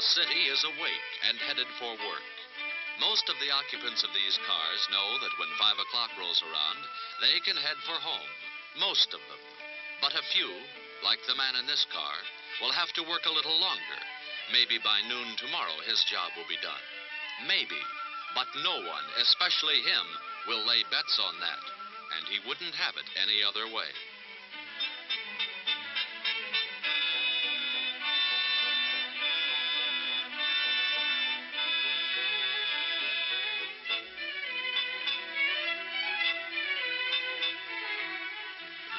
The city is awake and headed for work. Most of the occupants of these cars know that when 5 o'clock rolls around, they can head for home. Most of them. But a few, like the man in this car, will have to work a little longer. Maybe by noon tomorrow his job will be done. Maybe. But no one, especially him, will lay bets on that. And he wouldn't have it any other way.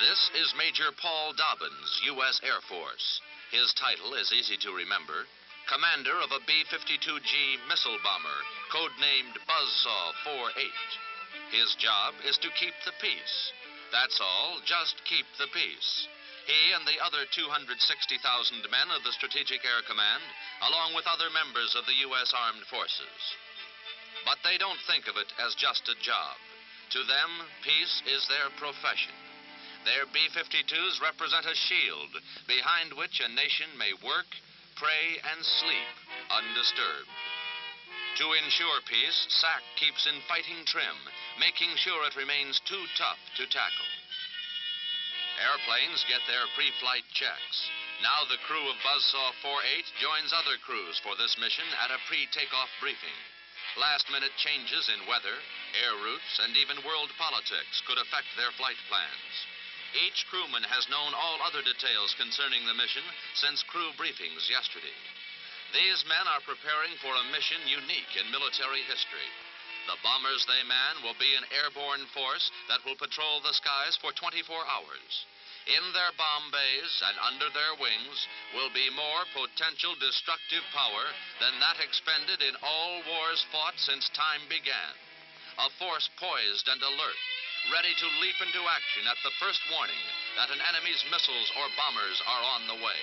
This is Major Paul Dobbins, U.S. Air Force. His title is easy to remember. Commander of a B-52G missile bomber, codenamed Buzzsaw 48. His job is to keep the peace. That's all, just keep the peace. He and the other 260,000 men of the Strategic Air Command, along with other members of the U.S. Armed Forces. But they don't think of it as just a job. To them, peace is their profession. Their B-52s represent a shield behind which a nation may work, pray, and sleep undisturbed. To ensure peace, SAC keeps in fighting trim, making sure it remains too tough to tackle. Airplanes get their pre-flight checks. Now the crew of Buzzsaw 48 joins other crews for this mission at a pre-takeoff briefing. Last-minute changes in weather, air routes, and even world politics could affect their flight plans. Each crewman has known all other details concerning the mission since crew briefings yesterday. These men are preparing for a mission unique in military history. The bombers they man will be an airborne force that will patrol the skies for 24 hours. In their bomb bays and under their wings will be more potential destructive power than that expended in all wars fought since time began. A force poised and alert, ready to leap into action at the first warning that an enemy's missiles or bombers are on the way.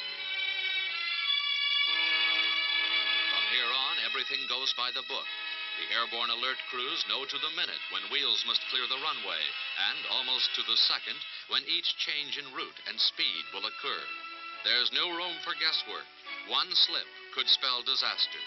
From here on, everything goes by the book. The airborne alert crews know to the minute when wheels must clear the runway, and almost to the second when each change in route and speed will occur. There's no room for guesswork. One slip could spell disaster.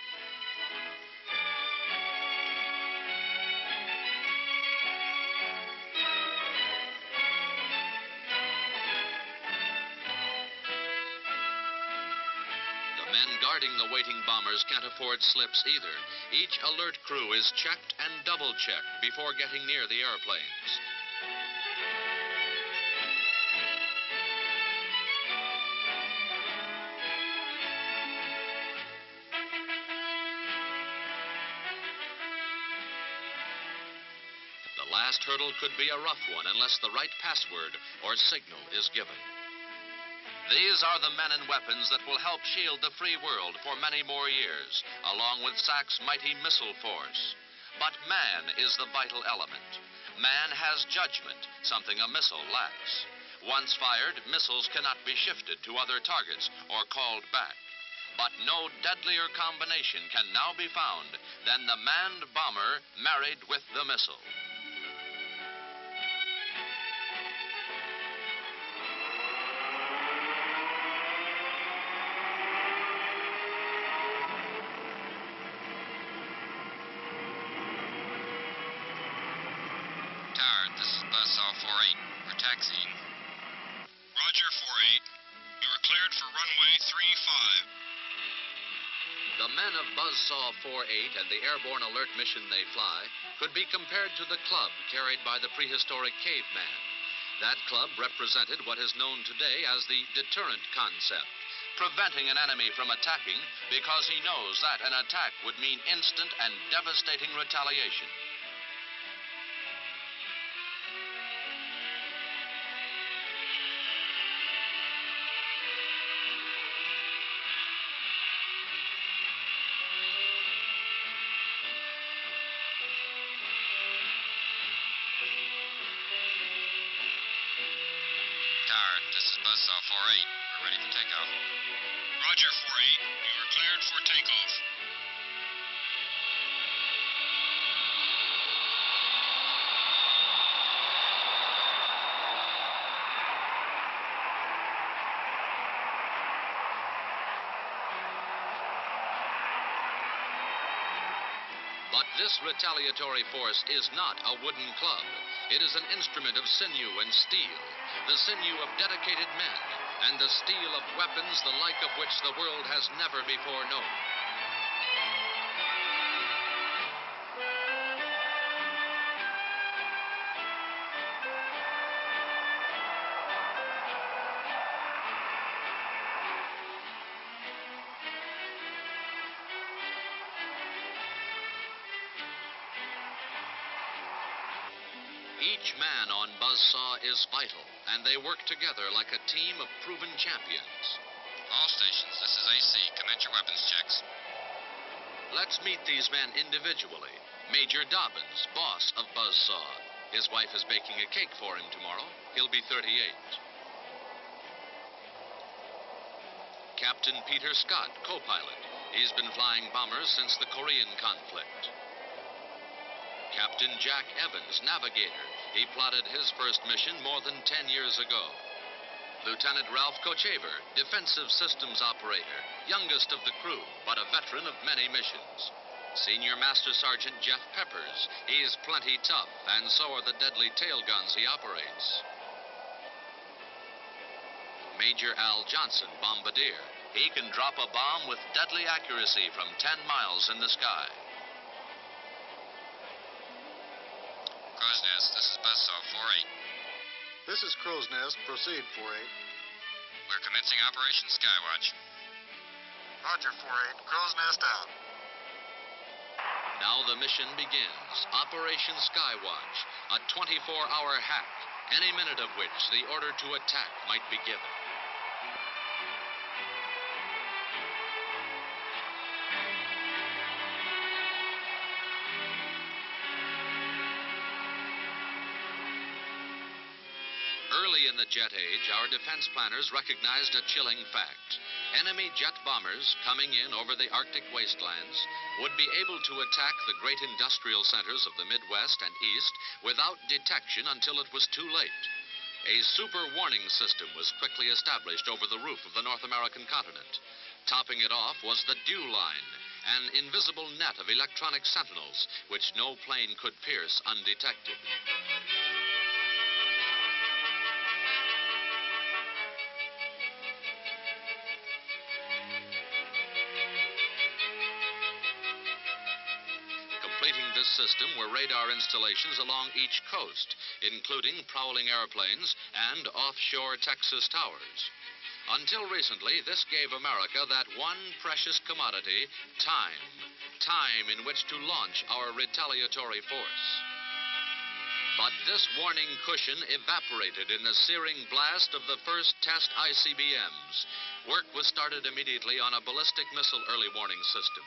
Guarding the waiting bombers can't afford slips either. Each alert crew is checked and double-checked before getting near the airplanes. The last hurdle could be a rough one unless the right password or signal is given. These are the men and weapons that will help shield the free world for many more years, along with SAC's mighty missile force. But man is the vital element. Man has judgment, something a missile lacks. Once fired, missiles cannot be shifted to other targets or called back. But no deadlier combination can now be found than the manned bomber married with the missile. This is Buzzsaw 48. We're taxiing. Roger, 48. You are cleared for runway 35. The men of Buzzsaw 48 and the airborne alert mission they fly could be compared to the club carried by the prehistoric caveman. That club represented what is known today as the deterrent concept, preventing an enemy from attacking because he knows that an attack would mean instant and devastating retaliation. This is Buzzsaw 48. We're ready for takeoff. Roger, 48. You are cleared for takeoff. But this retaliatory force is not a wooden club. It is an instrument of sinew and steel, the sinew of dedicated men, and the steel of weapons the like of which the world has never before known. Each man on Buzzsaw is vital, and they work together like a team of proven champions. All stations, this is AC. Commence your weapons checks. Let's meet these men individually. Major Dobbins, boss of Buzzsaw. His wife is baking a cake for him tomorrow. He'll be 38. Captain Peter Scott, co-pilot. He's been flying bombers since the Korean conflict. Captain Jack Evans, navigator. He plotted his first mission more than 10 years ago. Lieutenant Ralph Kochever, defensive systems operator, youngest of the crew, but a veteran of many missions. Senior Master Sergeant Jeff Peppers. He's plenty tough, and so are the deadly tail guns he operates. Major Al Johnson, bombardier. He can drop a bomb with deadly accuracy from 10 miles in the sky. Crow's Nest, this is Buzzsaw 48. This is Crow's Nest. Proceed, 48. We're commencing Operation Skywatch. Roger, 48. Crow's Nest out. Now the mission begins. Operation Skywatch, a 24-hour hack, any minute of which the order to attack might be given. Early in the jet age, our defense planners recognized a chilling fact. Enemy jet bombers coming in over the Arctic wastelands would be able to attack the great industrial centers of the Midwest and East without detection until it was too late. A super warning system was quickly established over the roof of the North American continent. Topping it off was the dew line, an invisible net of electronic sentinels which no plane could pierce undetected. Completing this system were radar installations along each coast, including prowling airplanes and offshore Texas towers. Until recently, this gave America that one precious commodity, time. Time in which to launch our retaliatory force. But this warning cushion evaporated in the searing blast of the first test ICBMs. Work was started immediately on a ballistic missile early warning system.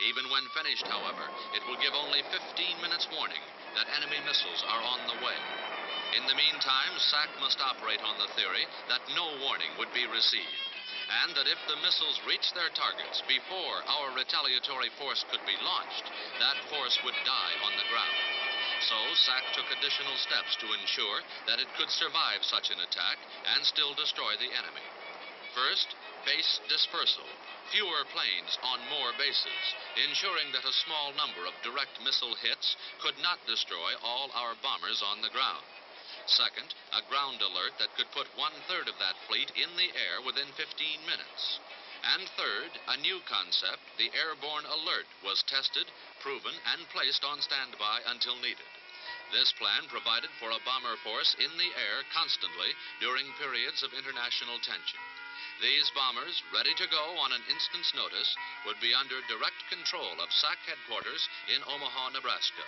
Even when finished, however, it will give only 15 minutes warning that enemy missiles are on the way. In the meantime, SAC must operate on the theory that no warning would be received, and that if the missiles reach their targets before our retaliatory force could be launched, that force would die on the ground. So SAC took additional steps to ensure that it could survive such an attack and still destroy the enemy. First, base dispersal. Fewer planes on more bases, ensuring that a small number of direct missile hits could not destroy all our bombers on the ground. Second, a ground alert that could put 1/3 of that fleet in the air within 15 minutes. And third, a new concept, the airborne alert, was tested, proven, and placed on standby until needed. This plan provided for a bomber force in the air constantly during periods of international tension. These bombers, ready to go on an instant's notice, would be under direct control of SAC headquarters in Omaha, Nebraska.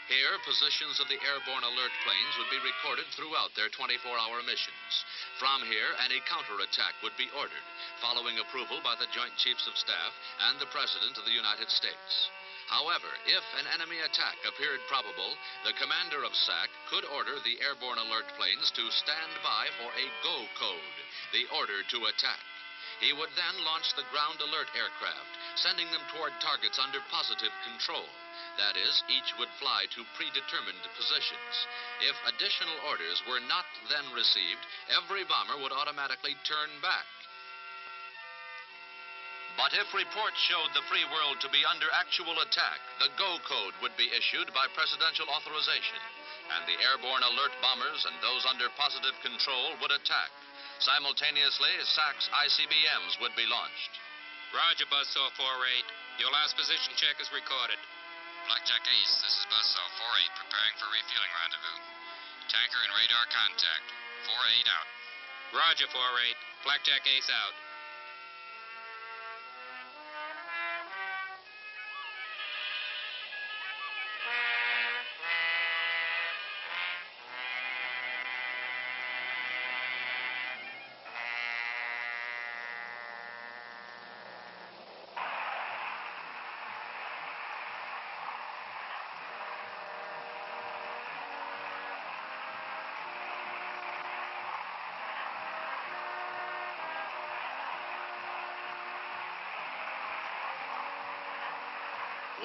Here, positions of the airborne alert planes would be recorded throughout their 24-hour missions. From here, any counterattack would be ordered, following approval by the Joint Chiefs of Staff and the President of the United States. However, if an enemy attack appeared probable, the commander of SAC could order the airborne alert planes to stand by for a go code, the order to attack. He would then launch the ground alert aircraft, sending them toward targets under positive control. That is, each would fly to predetermined positions. If additional orders were not then received, every bomber would automatically turn back. But if reports showed the free world to be under actual attack, the go code would be issued by presidential authorization, and the airborne alert bombers and those under positive control would attack. Simultaneously, SAC's ICBMs would be launched. Roger, Buzzsaw 48. Your last position check is recorded. Blackjack Ace, this is Buzzsaw 48, preparing for refueling rendezvous. Tanker and radar contact. 48 out. Roger, 48. Blackjack Ace out.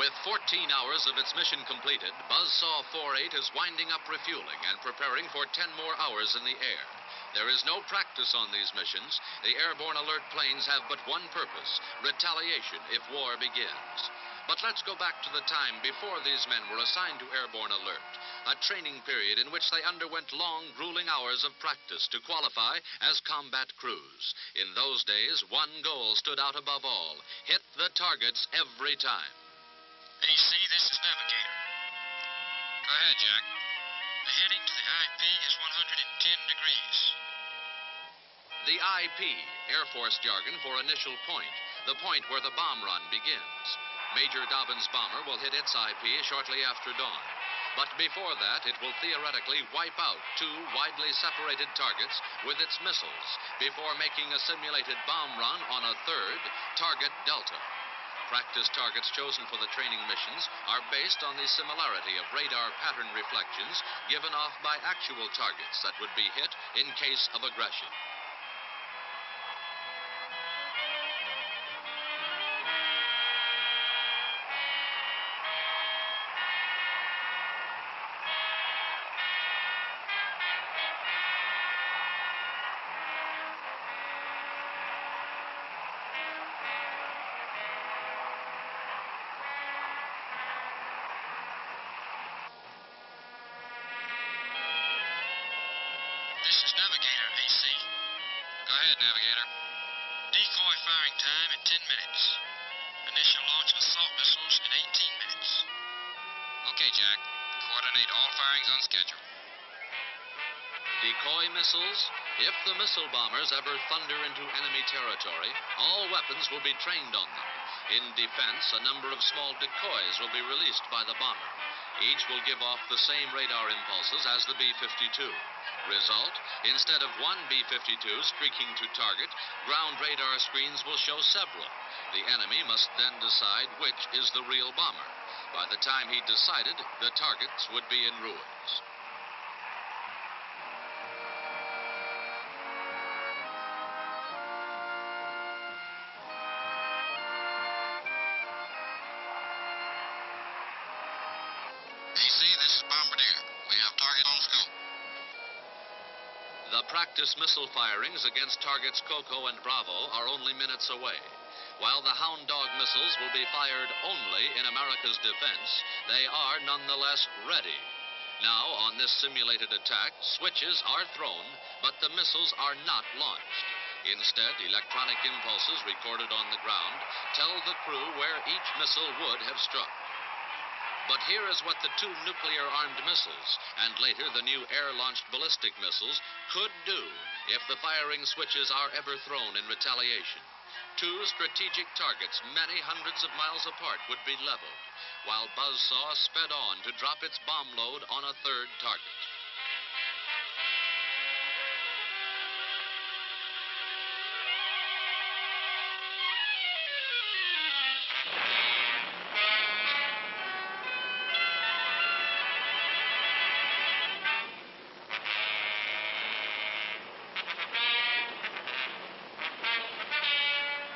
With 14 hours of its mission completed, Buzzsaw 48 is winding up refueling and preparing for 10 more hours in the air. There is no practice on these missions. The airborne alert planes have but one purpose: retaliation if war begins. But let's go back to the time before these men were assigned to airborne alert, a training period in which they underwent long, grueling hours of practice to qualify as combat crews. In those days, one goal stood out above all: hit the targets every time. AC, this is Navigator. Go ahead, Jack. The heading to the IP is 110 degrees. The IP, Air Force jargon for initial point, the point where the bomb run begins. Major Dobbin's bomber will hit its IP shortly after dawn. But before that, it will theoretically wipe out two widely separated targets with its missiles before making a simulated bomb run on a third, target Delta. Practice targets chosen for the training missions are based on the similarity of radar pattern reflections given off by actual targets that would be hit in case of aggression. This is Navigator, AC. Go ahead, Navigator. Decoy firing time in 10 minutes. Initial launch of assault missiles in 18 minutes. Okay, Jack. Coordinate all firings on schedule. Decoy missiles? If the missile bombers ever thunder into enemy territory, all weapons will be trained on them. In defense, a number of small decoys will be released by the bomber. Each will give off the same radar impulses as the B-52. Result, instead of one B-52 streaking to target, ground radar screens will show several. The enemy must then decide which is the real bomber. By the time he decided, the targets would be in ruins. AC, this is Bombardier. We have target on scope. The practice missile firings against targets Coco and Bravo are only minutes away. While the Hound Dog missiles will be fired only in America's defense, they are nonetheless ready. Now, on this simulated attack, switches are thrown, but the missiles are not launched. Instead, electronic impulses recorded on the ground tell the crew where each missile would have struck. But here is what the two nuclear-armed missiles, and later the new air-launched ballistic missiles, could do if the firing switches are ever thrown in retaliation. Two strategic targets many hundreds of miles apart would be leveled, while Buzzsaw sped on to drop its bomb load on a third target.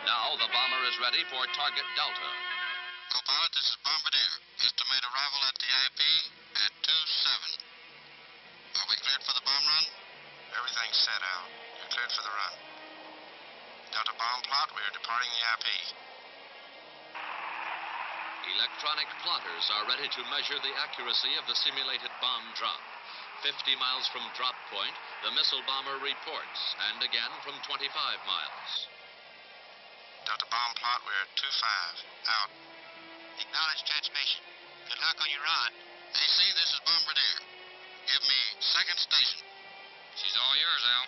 Now the bomber is ready for target Delta. Co-pilot, this is Bombardier. Estimate arrival at the IP at 2-7. Are we cleared for the bomb run? Everything's set out. You're cleared for the run. Delta bomb plot, we are departing the IP. Electronic plotters are ready to measure the accuracy of the simulated bomb drop. 50 miles from drop point, the missile bomber reports, and again from 25 miles. Delta bomb plot, we're at 25. Out. Acknowledge transmission. Good luck on your run. AC, this is Bombardier. Give me second station. She's all yours, Al.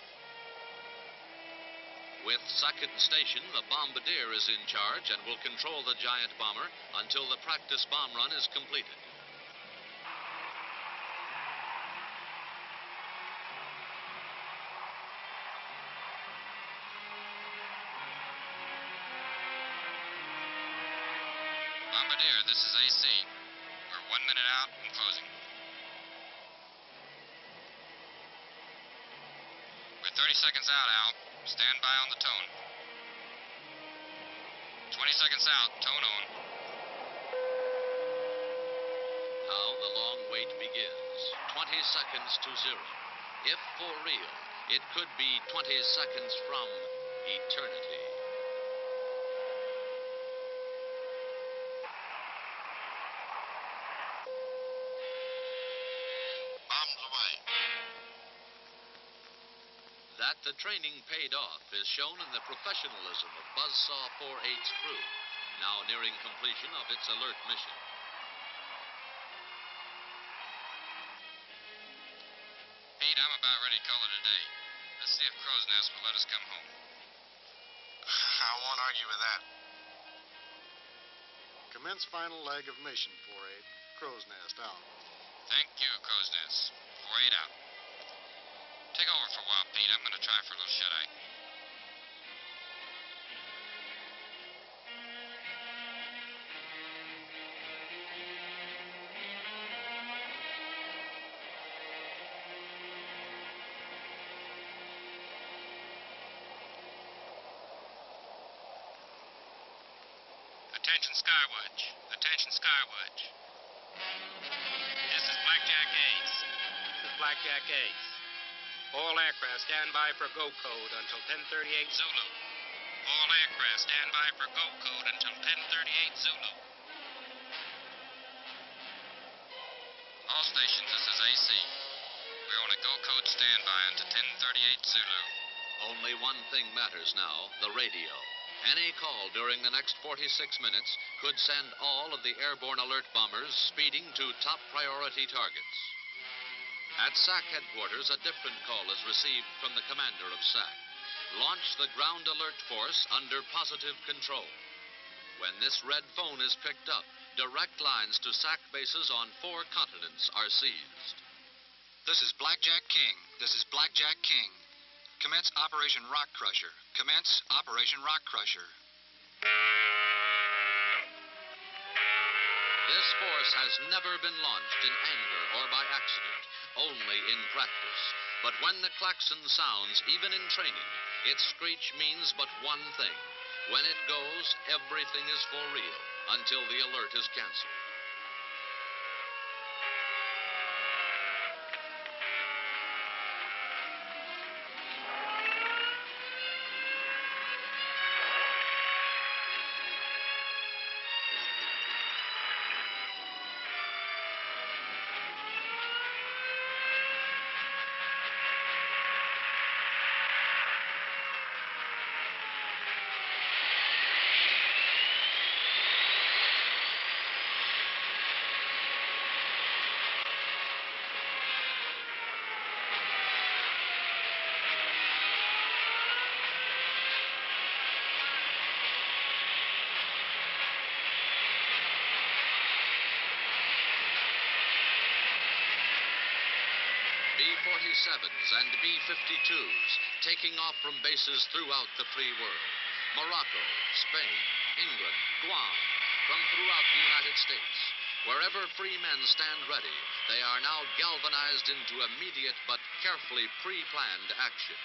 With second station, the bombardier is in charge and will control the giant bomber until the practice bomb run is completed. Bombardier, this is AC. We're 1 minute out and closing. We're 30 seconds out, Al. Stand by on the tone. 20 seconds out, tone on. Now the long wait begins. 20 seconds to 0. If for real, it could be 20 seconds from eternity. Bombs away. That the training paid off is shown in the professionalism of Buzzsaw 4-8's crew, now nearing completion of its alert mission. Pete, I'm about ready to call it a day. Let's see if Crow's Nest will let us come home. I won't argue with that. Commence final leg of mission, 4-8. Crow's Nest out. Thank you, Crow's Nest. 4-8 out. Take over for a while, Pete. I'm going to try for a little shut-eye. Attention Skywatch. Attention Skywatch. This is Blackjack Ace. This is Blackjack Ace. All aircraft stand by for go code until 10:38 Zulu. All aircraft stand by for go code until 10:38 Zulu. All stations, this is AC. We're on a go code standby until 10:38 Zulu. Only one thing matters now, the radio. Any call during the next 46 minutes could send all of the airborne alert bombers speeding to top priority targets. At SAC headquarters, a different call is received from the commander of SAC. Launch the ground alert force under positive control. When this red phone is picked up, direct lines to SAC bases on 4 continents are seized. This is Blackjack King. This is Blackjack King. Commence Operation Rock Crusher. Commence Operation Rock Crusher. This force has never been launched in anger or by accident, only in practice. But when the klaxon sounds, even in training, its screech means but one thing. When it goes, everything is for real, until the alert is canceled. B-47s and B-52s taking off from bases throughout the free world. Morocco, Spain, England, Guam, from throughout the United States. Wherever free men stand ready, they are now galvanized into immediate but carefully pre-planned action.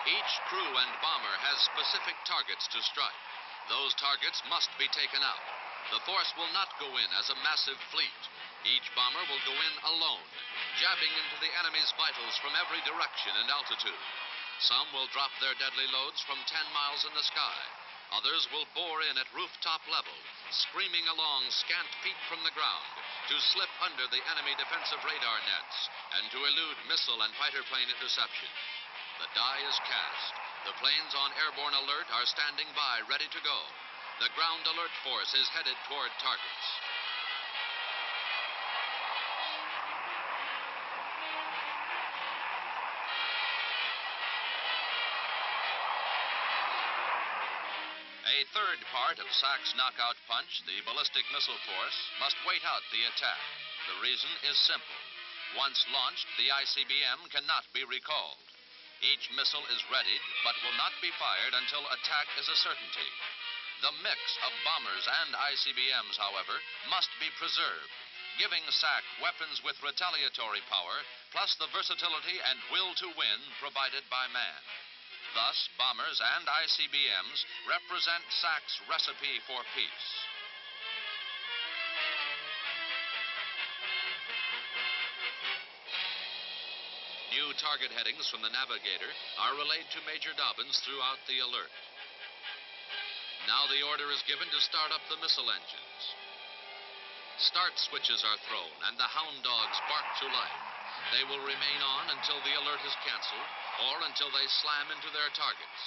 Each crew and bomber has specific targets to strike. Those targets must be taken out. The force will not go in as a massive fleet. Each bomber will go in alone, jabbing into the enemy's vitals from every direction and altitude. Some will drop their deadly loads from 10 miles in the sky. Others will bore in at rooftop level, screaming along scant feet from the ground to slip under the enemy defensive radar nets and to elude missile and fighter plane interception. The die is cast. The planes on airborne alert are standing by, ready to go. The ground alert force is headed toward targets. A third part of SAC's knockout punch, the ballistic missile force, must wait out the attack. The reason is simple. Once launched, the ICBM cannot be recalled. Each missile is readied, but will not be fired until attack is a certainty. The mix of bombers and ICBMs, however, must be preserved, giving SAC weapons with retaliatory power, plus the versatility and will to win provided by man. Thus, bombers and ICBMs represent SAC's recipe for peace. New target headings from the navigator are relayed to Major Dobbins throughout the alert. Now the order is given to start up the missile engines. Start switches are thrown and the Hound Dogs bark to life. They will remain on until the alert is canceled or until they slam into their targets.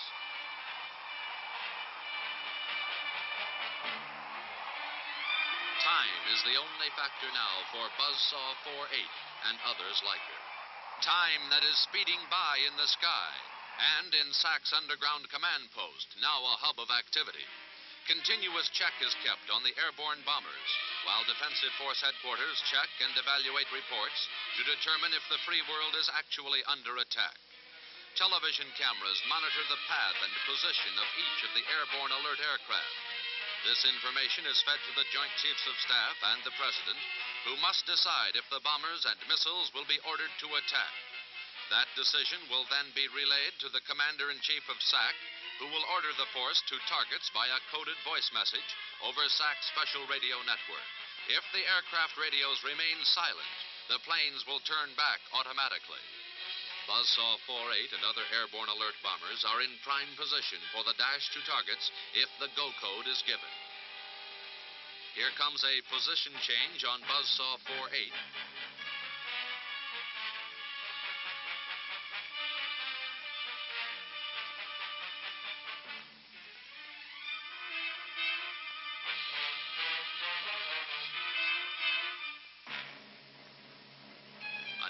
Time is the only factor now for Buzzsaw 48 and others like her. Time that is speeding by in the sky and in SAC's underground command post, now a hub of activity. Continuous check is kept on the airborne bombers, while Defensive Force Headquarters check and evaluate reports to determine if the free world is actually under attack. Television cameras monitor the path and position of each of the airborne alert aircraft. This information is fed to the Joint Chiefs of Staff and the President, who must decide if the bombers and missiles will be ordered to attack. That decision will then be relayed to the Commander-in-Chief of SAC, who will order the force to targets by a coded voice message over SAC's special radio network. If the aircraft radios remain silent, the planes will turn back automatically. Buzzsaw 48 and other airborne alert bombers are in prime position for the dash to targets if the go code is given. Here comes a position change on Buzzsaw 48.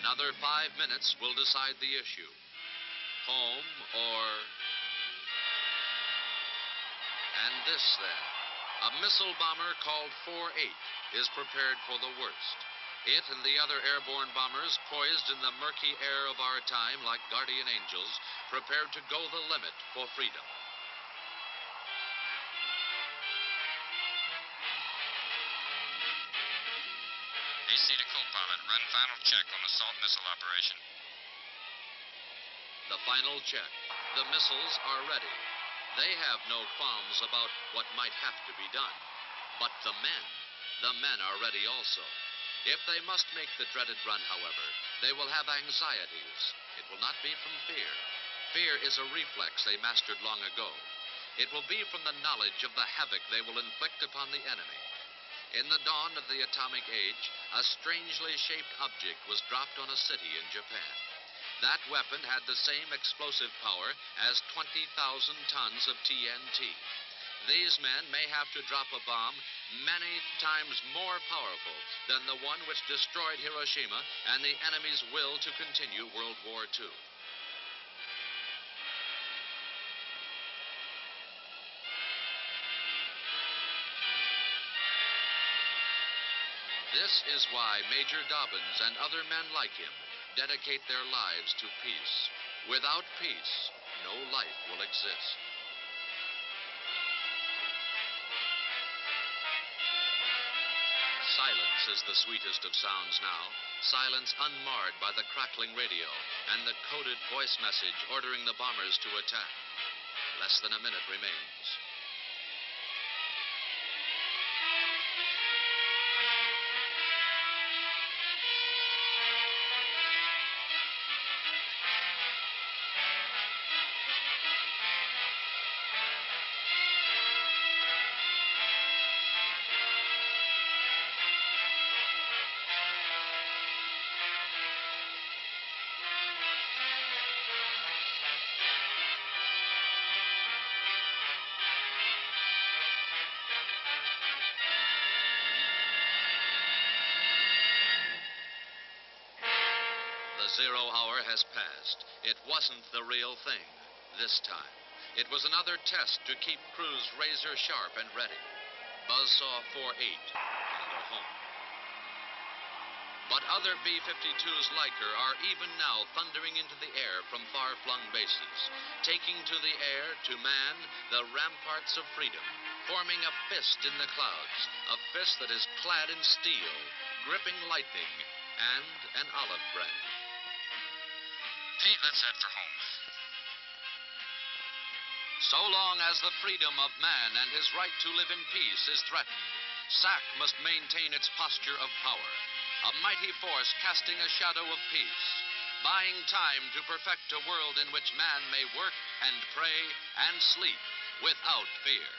Another 5 minutes will decide the issue. Home or... And this then. A missile bomber called 48 is prepared for the worst. It and the other airborne bombers, poised in the murky air of our time like guardian angels, prepared to go the limit for freedom. AC to co-pilot, run final check on assault missile operation. The final check. The missiles are ready. They have no qualms about what might have to be done. But the men are ready also. If they must make the dreaded run, however, they will have anxieties. It will not be from fear. Fear is a reflex they mastered long ago. It will be from the knowledge of the havoc they will inflict upon the enemy. In the dawn of the atomic age, a strangely shaped object was dropped on a city in Japan. That weapon had the same explosive power as 20,000 tons of TNT. These men may have to drop a bomb many times more powerful than the one which destroyed Hiroshima and the enemy's will to continue World War II. This is why Major Dobbins and other men like him dedicate their lives to peace. Without peace, no life will exist. Silence is the sweetest of sounds now. silence unmarred by the crackling radio and the coded voice message ordering the bombers to attack. Less than a minute remains. The 0 hour has passed. It wasn't the real thing this time. It was another test to keep crews razor sharp and ready. Buzzsaw 48 can go home. But other B-52s like her are even now thundering into the air from far-flung bases, taking to the air to man the ramparts of freedom, forming a fist in the clouds, a fist that is clad in steel, gripping lightning, and an olive branch. Pete, let's head for home. So long as the freedom of man and his right to live in peace is threatened, SAC must maintain its posture of power, a mighty force casting a shadow of peace, buying time to perfect a world in which man may work and pray and sleep without fear.